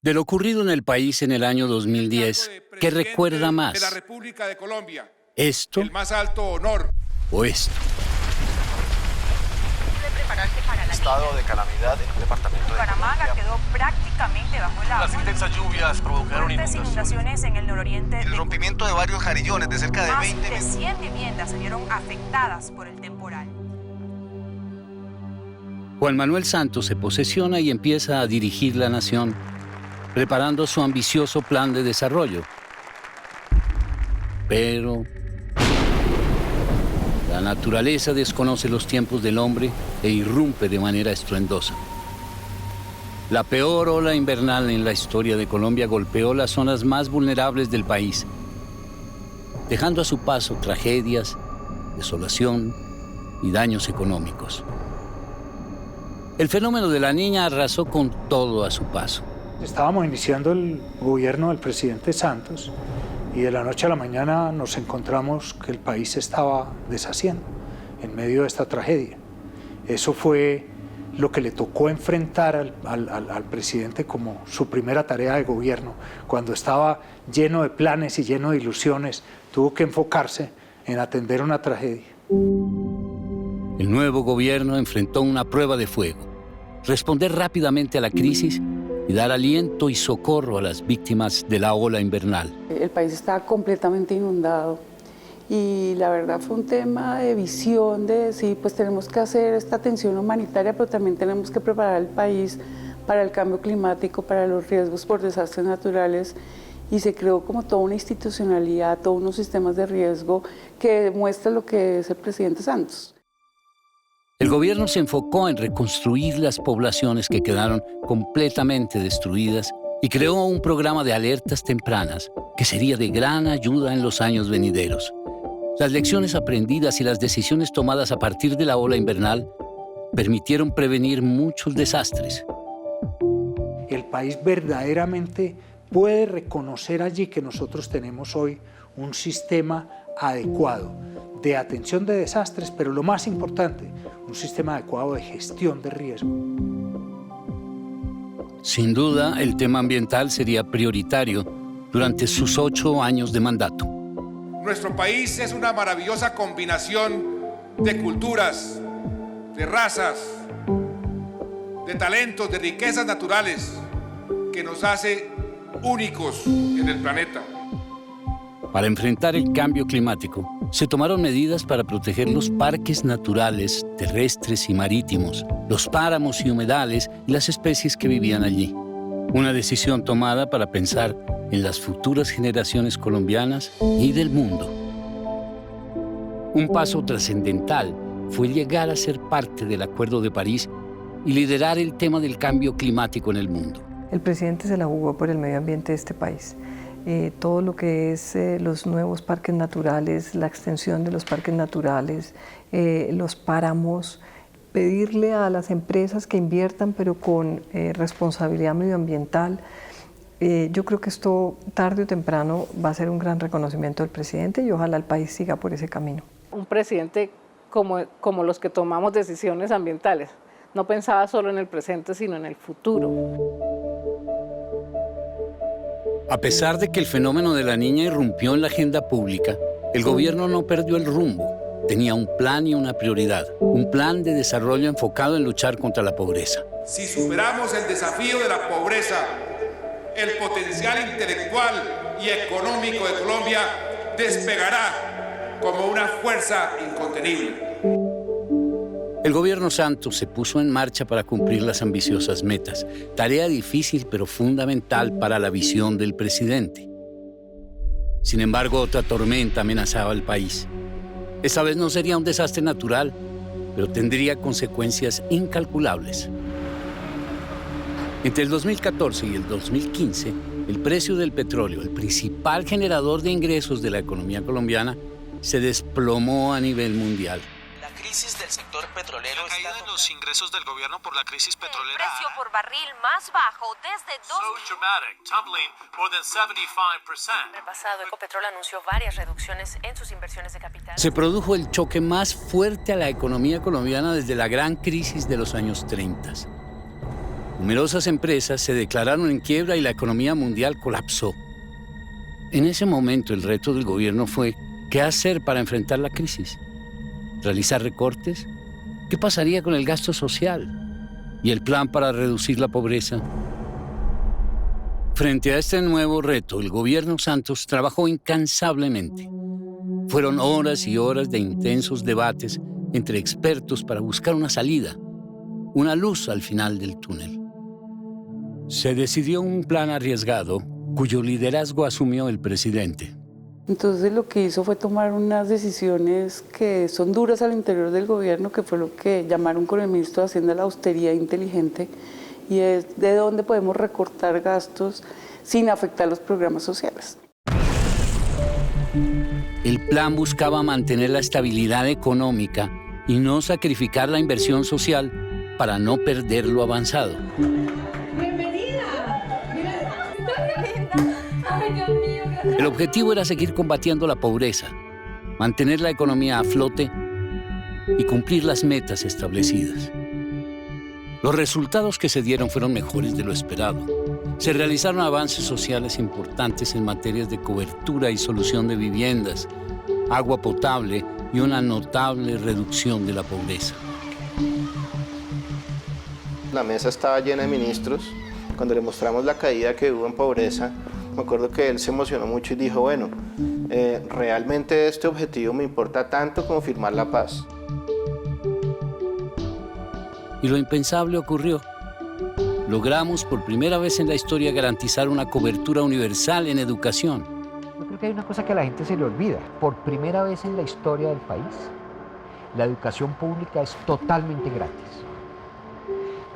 De lo ocurrido en el país en el año 2010, ¿qué recuerda más? De la República de Colombia. ¿Esto El más alto honor. o esto? Estado de calamidad en el departamento de Bucaramanga Colombia. quedó prácticamente bajo el agua. Las intensas lluvias provocaron Fuertes inundaciones en el nororiente. El rompimiento de varios jarillones de cerca de Más 20 de metros. 100 viviendas se vieron afectadas por el temporal. Juan Manuel Santos se posesiona y empieza a dirigir la nación, preparando su ambicioso plan de desarrollo. Pero la naturaleza desconoce los tiempos del hombre e irrumpe de manera estruendosa. La peor ola invernal en la historia de Colombia golpeó las zonas más vulnerables del país, dejando a su paso tragedias, desolación y daños económicos. El fenómeno de la Niña arrasó con todo a su paso. Estábamos iniciando el gobierno del presidente Santos y de la noche a la mañana nos encontramos que el país se estaba deshaciendo en medio de esta tragedia. Eso fue lo que le tocó enfrentar al presidente como su primera tarea de gobierno. Cuando estaba lleno de planes y lleno de ilusiones, tuvo que enfocarse en atender una tragedia. El nuevo gobierno enfrentó una prueba de fuego: responder rápidamente a la crisis y dar aliento y socorro a las víctimas de la ola invernal. El país estaba completamente inundado y la verdad fue un tema de visión, de decir, pues tenemos que hacer esta atención humanitaria, pero también tenemos que preparar el país para el cambio climático, para los riesgos por desastres naturales, y se creó como toda una institucionalidad, todos unos sistemas de riesgo que demuestra lo que es el presidente Santos. El gobierno se enfocó en reconstruir las poblaciones que quedaron completamente destruidas y creó un programa de alertas tempranas que sería de gran ayuda en los años venideros. Las lecciones aprendidas y las decisiones tomadas a partir de la ola invernal permitieron prevenir muchos desastres. El país verdaderamente puede reconocer allí que nosotros tenemos hoy un sistema adecuado de atención de desastres, pero lo más importante, un sistema adecuado de gestión de riesgo. Sin duda, el tema ambiental sería prioritario durante sus 8 años de mandato. Nuestro país es una maravillosa combinación de culturas, de razas, de talentos, de riquezas naturales que nos hace únicos en el planeta. Para enfrentar el cambio climático, se tomaron medidas para proteger los parques naturales, terrestres y marítimos, los páramos y humedales y las especies que vivían allí. Una decisión tomada para pensar en las futuras generaciones colombianas y del mundo. Un paso trascendental fue llegar a ser parte del Acuerdo de París y liderar el tema del cambio climático en el mundo. El presidente se la jugó por el medio ambiente de este país. Todo lo que es los nuevos parques naturales, la extensión de los parques naturales, los páramos, pedirle a las empresas que inviertan pero con responsabilidad medioambiental. Yo creo que esto tarde o temprano va a ser un gran reconocimiento del presidente y ojalá el país siga por ese camino. Un presidente como los que tomamos decisiones ambientales, no pensaba solo en el presente sino en el futuro. A pesar de que el fenómeno de la Niña irrumpió en la agenda pública, el gobierno no perdió el rumbo. Tenía un plan y una prioridad, un plan de desarrollo enfocado en luchar contra la pobreza. Si superamos el desafío de la pobreza, el potencial intelectual y económico de Colombia despegará como una fuerza incontenible. El gobierno Santos se puso en marcha para cumplir las ambiciosas metas, tarea difícil pero fundamental para la visión del presidente. Sin embargo, otra tormenta amenazaba al país. Esta vez no sería un desastre natural, pero tendría consecuencias incalculables. Entre el 2014 y el 2015, el precio del petróleo, el principal generador de ingresos de la economía colombiana, se desplomó a nivel mundial. La crisis del sector petrolero. La caída de los ingresos del gobierno por la crisis petrolera. El precio por barril más bajo desde El pasado, Ecopetrol anunció varias reducciones en sus inversiones de capital. Se produjo el choque más fuerte a la economía colombiana desde la gran crisis de los años 30. Numerosas empresas se declararon en quiebra y la economía mundial colapsó. En ese momento el reto del gobierno fue ¿qué hacer para enfrentar la crisis? ¿Realizar recortes? ¿Qué pasaría con el gasto social? ¿Y el plan para reducir la pobreza? Frente a este nuevo reto, el gobierno Santos trabajó incansablemente. Fueron horas y horas de intensos debates entre expertos para buscar una salida, una luz al final del túnel. Se decidió un plan arriesgado cuyo liderazgo asumió el presidente. Entonces lo que hizo fue tomar unas decisiones que son duras al interior del gobierno, que fue lo que llamaron con el ministro de Hacienda la austeridad inteligente, y es de dónde podemos recortar gastos sin afectar los programas sociales. El plan buscaba mantener la estabilidad económica y no sacrificar la inversión social para no perder lo avanzado. El objetivo era seguir combatiendo la pobreza, mantener la economía a flote y cumplir las metas establecidas. Los resultados que se dieron fueron mejores de lo esperado. Se realizaron avances sociales importantes en materias de cobertura y solución de viviendas, agua potable y una notable reducción de la pobreza. La mesa estaba llena de ministros. Cuando le mostramos la caída que hubo en pobreza, me acuerdo que él se emocionó mucho y dijo, bueno, realmente este objetivo me importa tanto como firmar la paz. Y lo impensable ocurrió. Logramos por primera vez en la historia garantizar una cobertura universal en educación. Yo creo que hay una cosa que a la gente se le olvida. Por primera vez en la historia del país, la educación pública es totalmente gratis.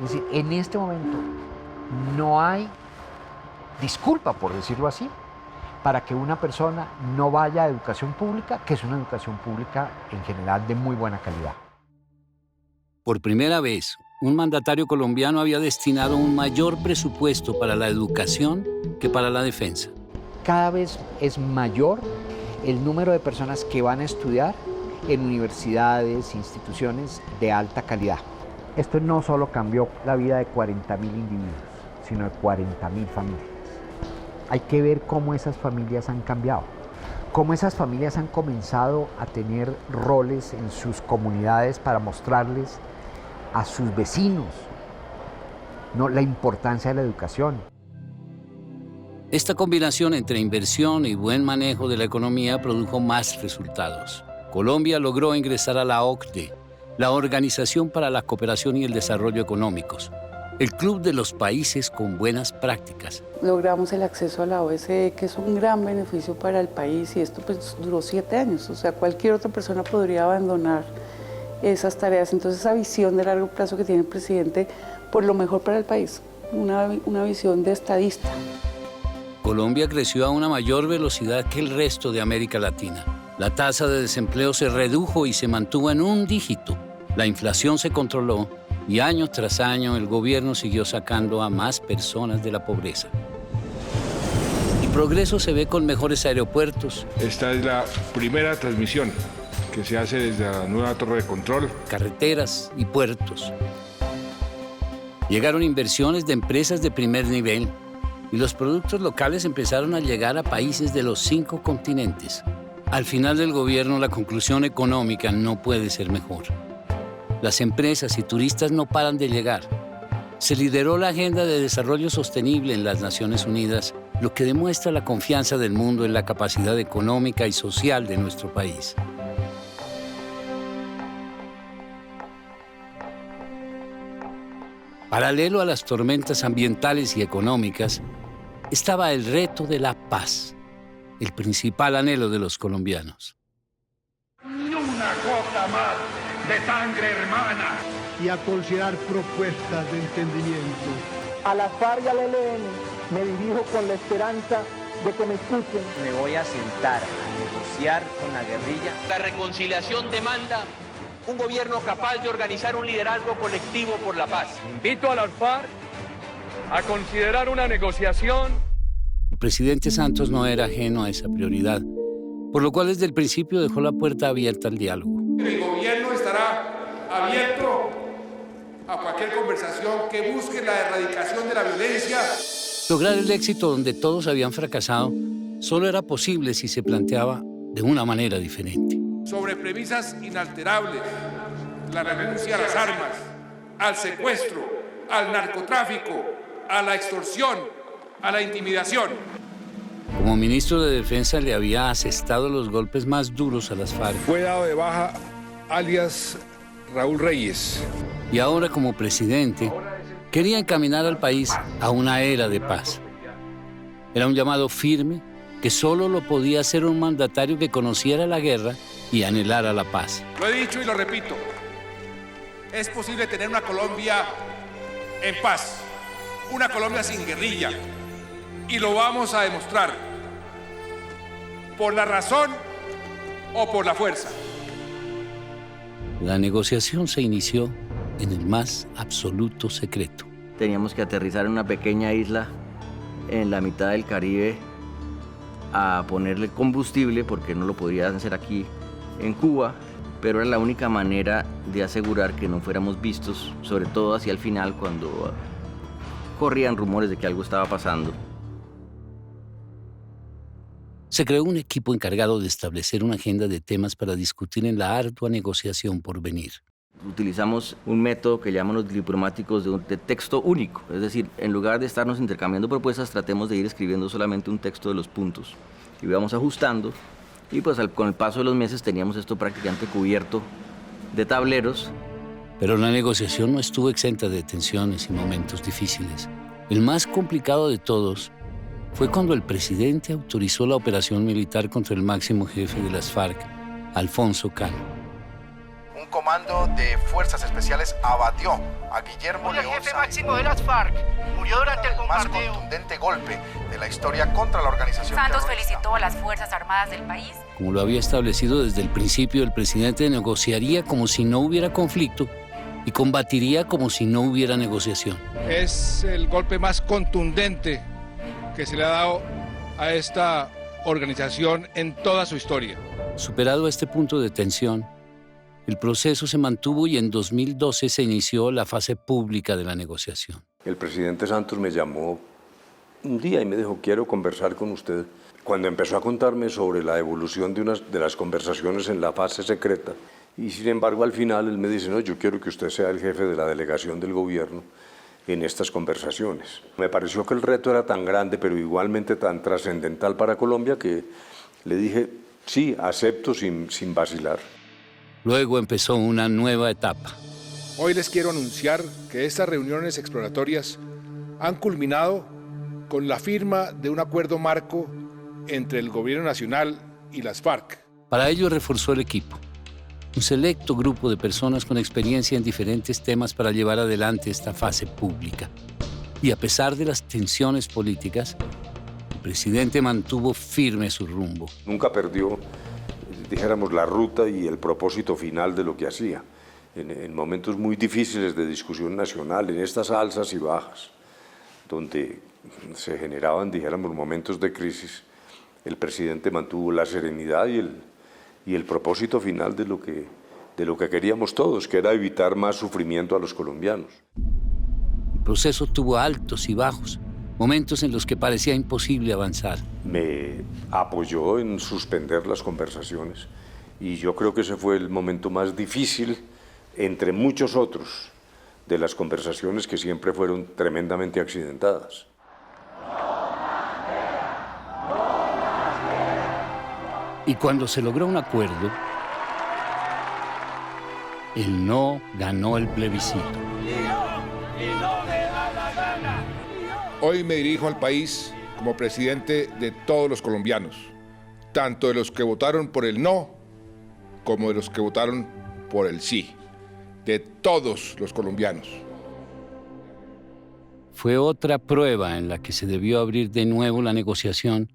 Es decir, en este momento no hay disculpa, por decirlo así, para que una persona no vaya a educación pública, que es una educación pública en general de muy buena calidad. Por primera vez, un mandatario colombiano había destinado un mayor presupuesto para la educación que para la defensa. Cada vez es mayor el número de personas que van a estudiar en universidades, instituciones de alta calidad. Esto no solo cambió la vida de 40.000 individuos, sino de 40.000 familias. Hay que ver cómo esas familias han cambiado, cómo esas familias han comenzado a tener roles en sus comunidades para mostrarles a sus vecinos, ¿no?, la importancia de la educación. Esta combinación entre inversión y buen manejo de la economía produjo más resultados. Colombia logró ingresar a la OCDE, la Organización para la Cooperación y el Desarrollo Económicos, el club de los países con buenas prácticas. Logramos el acceso a la OSCE, que es un gran beneficio para el país, y esto pues duró 7 años. O sea, cualquier otra persona podría abandonar esas tareas. Entonces, esa visión de largo plazo que tiene el presidente por lo mejor para el país, una visión de estadista. Colombia creció a una mayor velocidad que el resto de América Latina. La tasa de desempleo se redujo y se mantuvo en un dígito. La inflación se controló y año tras año el gobierno siguió sacando a más personas de la pobreza. El progreso se ve con mejores aeropuertos. Esta es la primera transmisión que se hace desde la nueva torre de control. Carreteras y puertos. Llegaron inversiones de empresas de primer nivel y los productos locales empezaron a llegar a países de los 5 continentes. Al final del gobierno, la conclusión económica no puede ser mejor. Las empresas y turistas no paran de llegar. Se lideró la Agenda de Desarrollo Sostenible en las Naciones Unidas, lo que demuestra la confianza del mundo en la capacidad económica y social de nuestro país. Paralelo a las tormentas ambientales y económicas, estaba el reto de la paz, el principal anhelo de los colombianos. Ni una gota más de sangre hermana. Y a considerar propuestas de entendimiento. A la FARC y al ELN me dirijo con la esperanza de que me escuchen. Me voy a sentar a negociar con la guerrilla. La reconciliación demanda un gobierno capaz de organizar un liderazgo colectivo por la paz. Invito a las FARC a considerar una negociación. El presidente Santos no era ajeno a esa prioridad, por lo cual desde el principio dejó la puerta abierta al diálogo. El gobierno estará abierto a cualquier conversación que busque la erradicación de la violencia. Lograr el éxito donde todos habían fracasado solo era posible si se planteaba de una manera diferente. Sobre premisas inalterables, la renuncia a las armas, al secuestro, al narcotráfico, a la extorsión, a la intimidación. Como ministro de Defensa le había asestado los golpes más duros a las FARC. Fue dado de baja alias Raúl Reyes. Y ahora como presidente quería encaminar al país a una era de paz. Era un llamado firme que solo lo podía hacer un mandatario que conociera la guerra y anhelara la paz. Lo he dicho y lo repito. Es posible tener una Colombia en paz, una Colombia sin guerrilla. Y lo vamos a demostrar, por la razón o por la fuerza. La negociación se inició en el más absoluto secreto. Teníamos que aterrizar en una pequeña isla en la mitad del Caribe a ponerle combustible porque no lo podían hacer aquí en Cuba, pero era la única manera de asegurar que no fuéramos vistos, sobre todo hacia el final cuando corrían rumores de que algo estaba pasando. Se creó un equipo encargado de establecer una agenda de temas para discutir en la ardua negociación por venir. Utilizamos un método que llaman los diplomáticos de texto único, es decir, en lugar de estarnos intercambiando propuestas, tratemos de ir escribiendo solamente un texto de los puntos y íbamos ajustando y pues con el paso de los meses teníamos esto prácticamente cubierto de tableros. Pero la negociación no estuvo exenta de tensiones y momentos difíciles. El más complicado de todos fue cuando el presidente autorizó la operación militar contra el máximo jefe de las FARC, Alfonso Cano. Un comando de fuerzas especiales abatió a Guillermo León Santos, jefe máximo de las FARC, murió durante el bombardeo. El más contundente golpe de la historia contra la organización Santos terrorista. felicitó a las Fuerzas Armadas del país. Como lo había establecido desde el principio, el presidente negociaría como si no hubiera conflicto y combatiría como si no hubiera negociación. Es el golpe más contundente que se le ha dado a esta organización en toda su historia. Superado este punto de tensión, el proceso se mantuvo y en 2012 se inició la fase pública de la negociación. El presidente Santos me llamó un día y me dijo, quiero conversar con usted. Cuando empezó a contarme sobre la evolución de las conversaciones en la fase secreta, y sin embargo al final él me dice, no, yo quiero que usted sea el jefe de la delegación del gobierno en estas conversaciones. Me pareció que el reto era tan grande, pero igualmente tan trascendental para Colombia, que le dije, sí, acepto sin vacilar. Luego empezó una nueva etapa. Hoy les quiero anunciar que estas reuniones exploratorias han culminado con la firma de un acuerdo marco entre el Gobierno Nacional y las FARC. Para ello reforzó el equipo, un selecto grupo de personas con experiencia en diferentes temas para llevar adelante esta fase pública. Y a pesar de las tensiones políticas, el presidente mantuvo firme su rumbo. Nunca perdió, dijéramos, la ruta y el propósito final de lo que hacía. En momentos muy difíciles de discusión nacional, en estas alzas y bajas, donde se generaban, dijéramos, momentos de crisis, el presidente mantuvo la serenidad y el propósito final de lo que queríamos todos, que era evitar más sufrimiento a los colombianos. El proceso tuvo altos y bajos, momentos en los que parecía imposible avanzar. Me apoyó en suspender las conversaciones y yo creo que ese fue el momento más difícil, entre muchos otros, de las conversaciones que siempre fueron tremendamente accidentadas. Y cuando se logró un acuerdo, el no ganó el plebiscito. Hoy me dirijo al país como presidente de todos los colombianos, tanto de los que votaron por el no como de los que votaron por el sí, de todos los colombianos. Fue otra prueba en la que se debió abrir de nuevo la negociación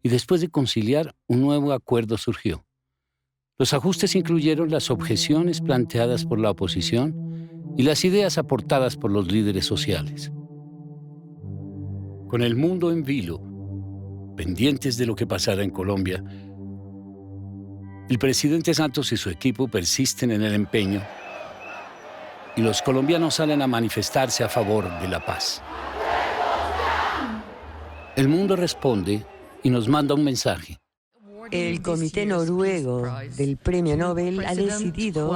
y después de conciliar, un nuevo acuerdo surgió. Los ajustes incluyeron las objeciones planteadas por la oposición y las ideas aportadas por los líderes sociales. Con el mundo en vilo, pendientes de lo que pasara en Colombia, el presidente Santos y su equipo persisten en el empeño y los colombianos salen a manifestarse a favor de la paz. El mundo responde y nos manda un mensaje. El Comité Noruego del Premio Nobel ha decidido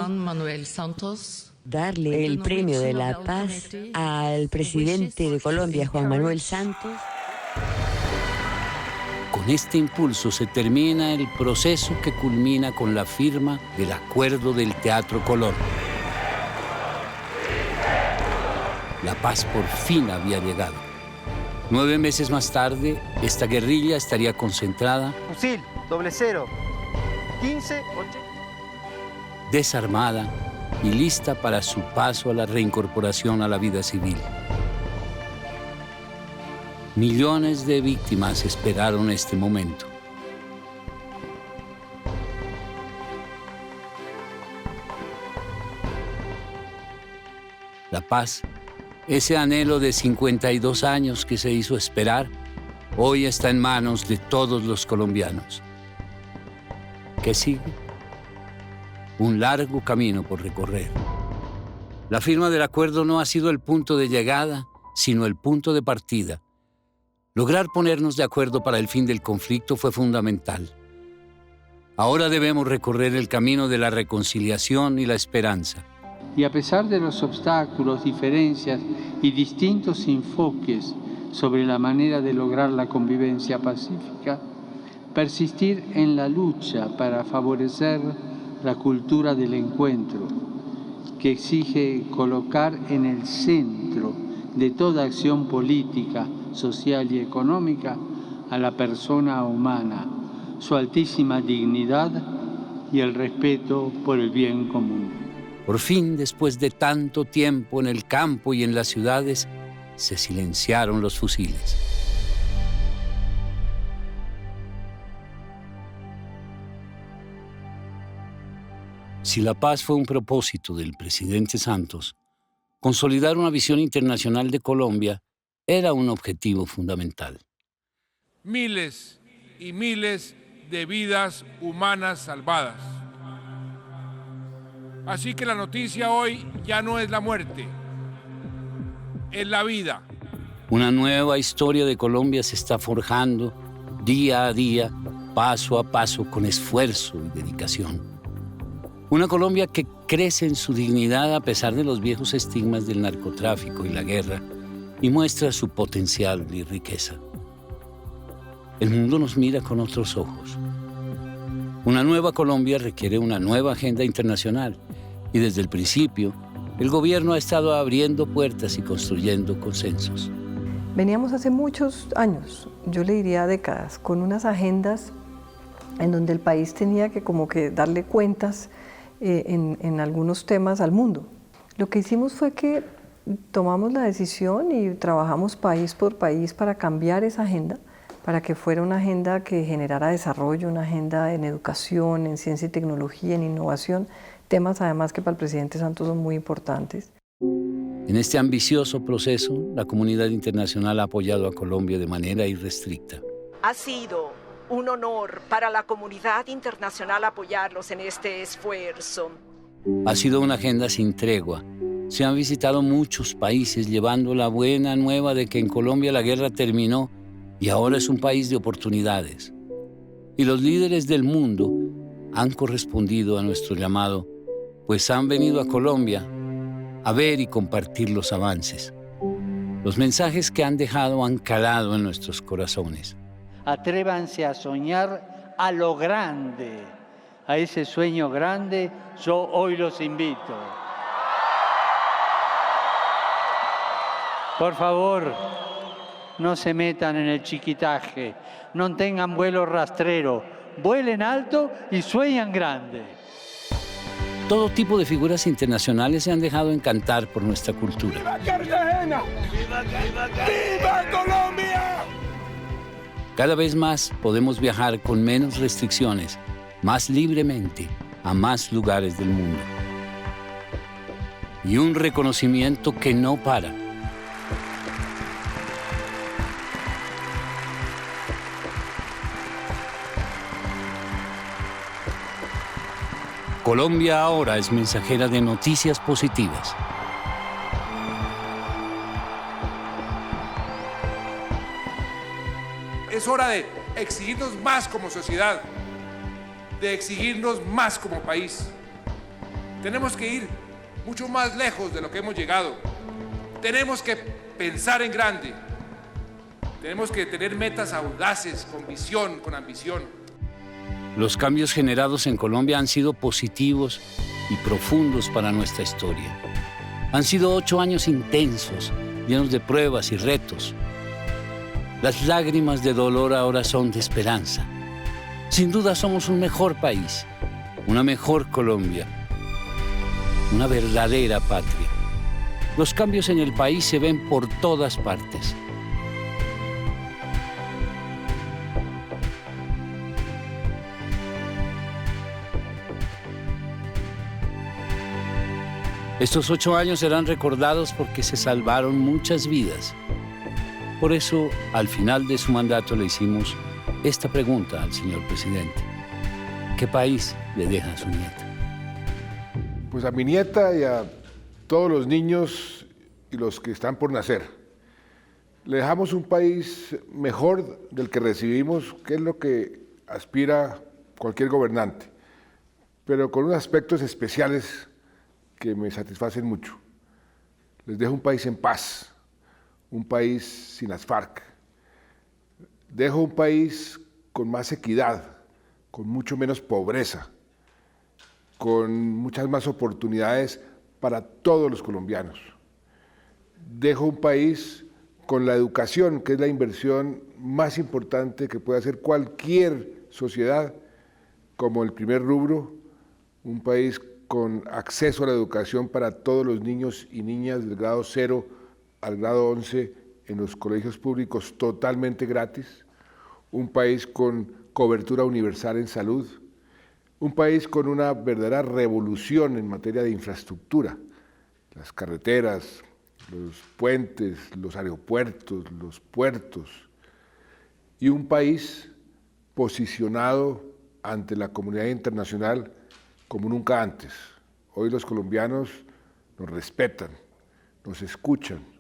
darle el Premio de la Paz al presidente de Colombia, Juan Manuel Santos. Con este impulso se termina el proceso que culmina con la firma del Acuerdo del Teatro Colón. La paz por fin había llegado. 9 meses más tarde, esta guerrilla estaría concentrada, Fusil, 00, 15, 80. desarmada y lista para su paso a la reincorporación a la vida civil. Millones de víctimas esperaron este momento. La paz, ese anhelo de 52 años que se hizo esperar, hoy está en manos de todos los colombianos. ¿Qué sigue? Un largo camino por recorrer. La firma del acuerdo no ha sido el punto de llegada, sino el punto de partida. Lograr ponernos de acuerdo para el fin del conflicto fue fundamental. Ahora debemos recorrer el camino de la reconciliación y la esperanza. Y a pesar de los obstáculos, diferencias y distintos enfoques sobre la manera de lograr la convivencia pacífica, persistir en la lucha para favorecer la cultura del encuentro, que exige colocar en el centro de toda acción política, social y económica a la persona humana, su altísima dignidad y el respeto por el bien común. Por fin, después de tanto tiempo en el campo y en las ciudades, se silenciaron los fusiles. Si la paz fue un propósito del presidente Santos, consolidar una visión internacional de Colombia era un objetivo fundamental. Miles y miles de vidas humanas salvadas. Así que la noticia hoy ya no es la muerte, es la vida. Una nueva historia de Colombia se está forjando día a día, paso a paso, con esfuerzo y dedicación. Una Colombia que crece en su dignidad a pesar de los viejos estigmas del narcotráfico y la guerra y muestra su potencial y riqueza. El mundo nos mira con otros ojos. Una nueva Colombia requiere una nueva agenda internacional y desde el principio el gobierno ha estado abriendo puertas y construyendo consensos. Veníamos hace muchos años, yo le diría décadas, con unas agendas en donde el país tenía que como que darle cuentas en algunos temas al mundo. Lo que hicimos fue que tomamos la decisión y trabajamos país por país para cambiar esa agenda, para que fuera una agenda que generara desarrollo, una agenda en educación, en ciencia y tecnología, en innovación, temas además que para el presidente Santos son muy importantes. En este ambicioso proceso, la comunidad internacional ha apoyado a Colombia de manera irrestricta. Ha sido un honor para la comunidad internacional apoyarlos en este esfuerzo. Ha sido una agenda sin tregua. Se han visitado muchos países llevando la buena nueva de que en Colombia la guerra terminó y ahora es un país de oportunidades. Y los líderes del mundo han correspondido a nuestro llamado, pues han venido a Colombia a ver y compartir los avances. Los mensajes que han dejado han calado en nuestros corazones. Atrévanse a soñar a lo grande. A ese sueño grande yo hoy los invito. Por favor, no se metan en el chiquitaje, no tengan vuelo rastrero, vuelen alto y sueñan grande. Todo tipo de figuras internacionales se han dejado encantar por nuestra cultura. ¡Viva Cartagena! ¡Viva Cartagena! ¡Viva Colombia! Cada vez más podemos viajar con menos restricciones, más libremente, a más lugares del mundo. Y un reconocimiento que no para. Colombia ahora es mensajera de noticias positivas. Es hora de exigirnos más como sociedad, de exigirnos más como país. Tenemos que ir mucho más lejos de lo que hemos llegado. Tenemos que pensar en grande. Tenemos que tener metas audaces, con visión, con ambición. Los cambios generados en Colombia han sido positivos y profundos para nuestra historia. Han sido 8 años intensos, llenos de pruebas y retos. Las lágrimas de dolor ahora son de esperanza. Sin duda somos un mejor país, una mejor Colombia, una verdadera patria. Los cambios en el país se ven por todas partes. Estos 8 años serán recordados porque se salvaron muchas vidas. Por eso, al final de su mandato le hicimos esta pregunta al señor presidente. ¿Qué país le deja a su nieta? Pues a mi nieta y a todos los niños y los que están por nacer. Le dejamos un país mejor del que recibimos, que es lo que aspira cualquier gobernante, pero con unos aspectos especiales que me satisfacen mucho. Les dejo un país en paz, un país sin las FARC. Dejo un país con más equidad, con mucho menos pobreza, con muchas más oportunidades para todos los colombianos. Dejo un país con la educación, que es la inversión más importante que puede hacer cualquier sociedad, como el primer rubro, un país con acceso a la educación para todos los niños y niñas del grado 0 al grado 11 en los colegios públicos totalmente gratis, un país con cobertura universal en salud, un país con una verdadera revolución en materia de infraestructura, las carreteras, los puentes, los aeropuertos, los puertos, y un país posicionado ante la comunidad internacional como nunca antes. Hoy los colombianos nos respetan, nos escuchan,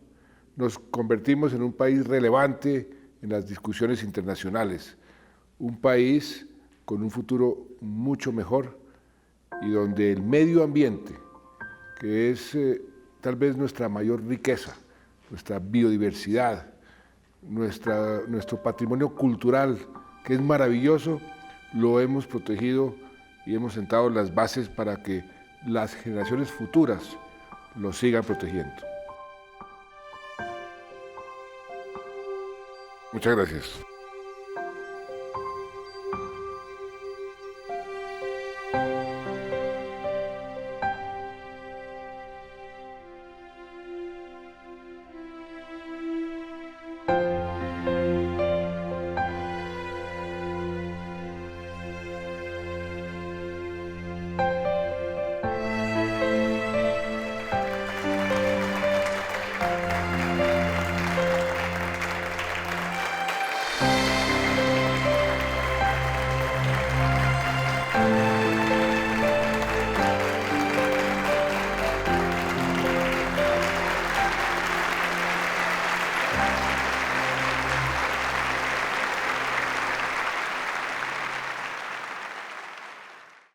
nos convertimos en un país relevante en las discusiones internacionales, un país con un futuro mucho mejor y donde el medio ambiente, que es tal vez nuestra mayor riqueza, nuestra biodiversidad, nuestro patrimonio cultural, que es maravilloso, lo hemos protegido y hemos sentado las bases para que las generaciones futuras lo sigan protegiendo. Muchas gracias.